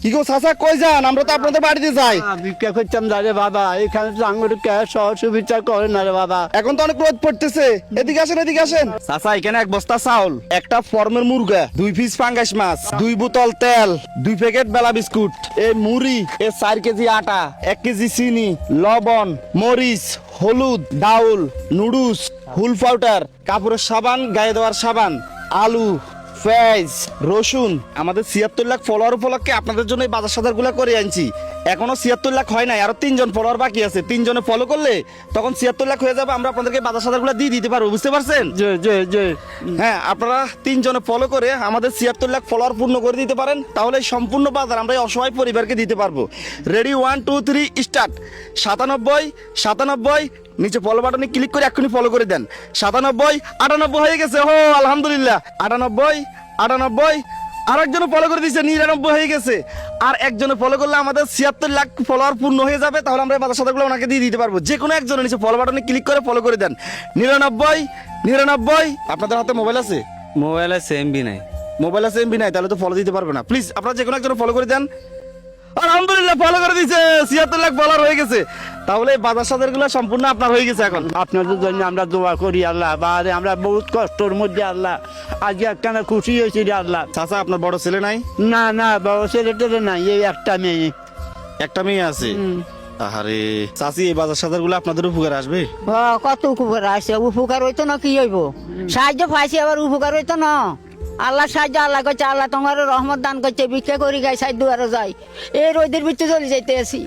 কি গো চাচা কই যান? আমরা তো আপনাদের বাড়িতে যাই। ভিক্ষা করতাম না রে বাবা, এখানে তো আঙুর সহযোগিতা করে না রে বাবা। এখন তো অনেক রোদ পড়তেছে, এদিকে আসেন এদিকে আসেন। চাচা এখানে এক বস্তা চাউল, একটা ফর্মের মুরগা, 2 পিস ফাঙ্গাস মাছ, 2 বোতল তেল, 2 প্যাকেট বেলা বিস্কুট, এই মুড়ি, এই 4 কেজি আটা, 1 কেজি চিনি, লবণ, মরিচ, হলুদ, ডাউল, নুডলস, হুল পাউডার, কাপড়ের সাবান, গায়ে দেওয়ার সাবান, আলু, পেঁয়াজ, রসুন। আমাদের 76 লাখ ফলোয়ার উপলক্ষে আপনাদের জন্য এই বাজার সাজার গুলা করে আনছি। এখনো 76 লাখ হয় নাই, আরো 3 জন ফলোয়ার বাকি আছে। 3 জনে ফলো করলে তখন 76 লাখ হয়ে যাবে। আমরা আপনাদেরকে বাজার সাজার গুলা দিয়ে দিতে পারবো, বুঝতে পারছেন? হ্যাঁ, আপনারা 3 জনে ফলো করে আমাদের 76 লাখ ফলোয়ার পূর্ণ করে দিতে পারেন, তাহলে এই সম্পূর্ণ বাজার আমরা এই অসহায় পরিবারকে দিতে পারবো। Ready, 1 2 3 start. 97 97, নিচে ফলো বাটনে ক্লিক করে এক্ষুনি ফলো করে দেন। 97 98 হয়ে গেছে, হো আলহামদুলিল্লাহ। 98 98, আর একজনে ফলো করে দিয়েছে, 99 হয়ে গেছে। আর একজনে ফলো করলে আমাদের 76 লাখ ফলোয়ার পূর্ণ হয়ে যাবে, তাহলে আমরা এই বাজার সাদাগুলো ওনাকে দিয়ে দিতে পারবো। যে কোনো একজনের নিচে ফলো বাটনে ক্লিক করে ফলো করে দেন। 99 99। আপনাদের হাতে মোবাইল আছে? মোবাইল আছে, এমবি নাই। মোবাইল আছে, এমবি নাই, তাহলে তো ফলো দিতে পারবে না। প্লিজ আপনারা যে কোনো একজন ফলো করে দেন। আলহামদুলিল্লাহ, ফলো করে দিয়েছে, 76 লাখ ফলোয়ার হয়ে গেছে। তাহলে এই বাজার সাদার গুলো সম্পূর্ণ আপনার হয়ে গেছে। এখন আপনাদের জন্য আমরা দোয়া করি আল্লাহ, বারে আমরা বহুত কষ্টের মধ্যে আল্লাহ আজকে একখানা খুশি হয়েছি রে আল্লাহ। চাচা আপনার বড় ছেলে নাই? না না, বড় ছেলেটা নাই, এই একটা মেয়ে। একটা মেয়ে আছে? আরে চাচি, এই বাজার সাদার গুলো আপনাদের উপকার আসবে? কত উপকার আছে, উপকার হইতো না কি হইব? সাহায্য পাইছি, আবার উপকার হইতো না। আল্লাহ সাহায্য, আল্লাহ করছে, আল্লাহ তোমার রহমত দান করছে। ভিক্ষা করি গাই সাইড দুয়ারে যাই, এই রোদের ভিতরে চলে যাইতে আছি,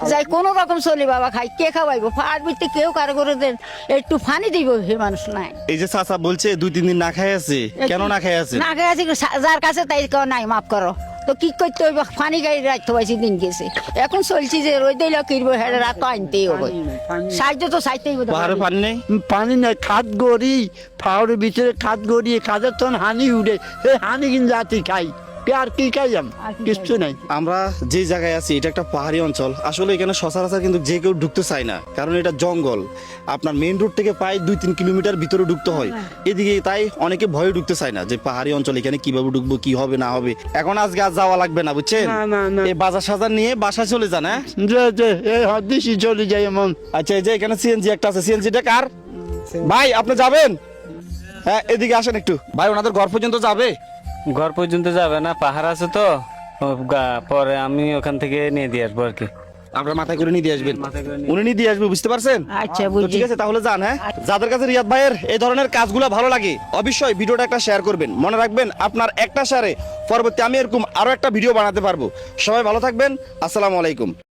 যাই কোন রকম চলি বাবা, খাই কে খাওয়াইবো? ফার ভিতরে কেউ কারো করে দেন, একটু ফানি দিব হে মানুষ নাই। এই যে চাচা বলছে 2-3 দিন না খাই আছে, কেন না খাই আছে? না খাই আছি, যার কাছে তাই কেউ নাই, মাফ করো। তো কি করতে হইব? ফানি গাড়ি রাখতে পারছি, দিন গেছে। এখন চলছি যে রোদ দিলে কিনবো, হেডে রাত তো আনতেই হবে। সাহায্য তো চাইতেই হবে। পাহাড়ে পানি নেই? পানি নাই, খাদ গড়ি, ফাওয়ারের ভিতরে খাদ গড়ি, খাদের তখন হানি উঠে, এই হানি কিন্তু জাতি খাই, আর কি খাই কিছু নাই। আমরা যে জায়গায় আছি এটা একটা পাহাড়ি অঞ্চল। আসলে এখানে সচরাচর কিন্তু যে কেউ ঢুকতে চায় না, কারণ এটা জঙ্গল। আপনার মেইন রোড থেকে প্রায় 2-3 কিলোমিটার ভিতরে ঢুকতে হয় এদিকে, তাই অনেকে ভয়ে ঢুকতে চায় না যে পাহাড়ি অঞ্চল, এখানে কিভাবে ঢুকবো, কি হবে না হবে। এখন আজকে আর যাওয়া লাগবে না, বুঝছেন? এই বাজার সাজার নিয়ে বাসায় চলে যান। হ্যাঁ, এই হদিসই চলে যায় এমন। আচ্ছা, এই যে এখানে সিএনজি একটা আছে, সিএনজিটা কার ভাই? আপনি যাবেন? হ্যাঁ, এদিকে আসেন একটু। ভাই, ওনাদের ঘর পর্যন্ত যাবে? ঘর পর্যন্ত যাবে না, পাহাড় আছে তো, পরে আমি ওখান থেকে নিয়ে দিয়ে আসবো আর কি। আপনার মাথায় করে নিয়ে দিয়ে আসবেন, উনি নিয়ে দিয়ে আসবে, বুঝতে পারছেন? আচ্ছা, তো বুঝছি। ঠিক আছে, তাহলে যান। হ্যাঁ, যাদের কাছে রিয়াদ ভাইয়ের এই ধরনের কাজগুলো ভালো লাগে অবশ্যই ভিডিওটা একটা শেয়ার করবেন। মনে রাখবেন, আপনার একটা শেয়ারে পরবর্তী আমি এরকম আরো একটা ভিডিও বানাতে পারবো। সবাই ভালো থাকবেন, আসসালামু আলাইকুম।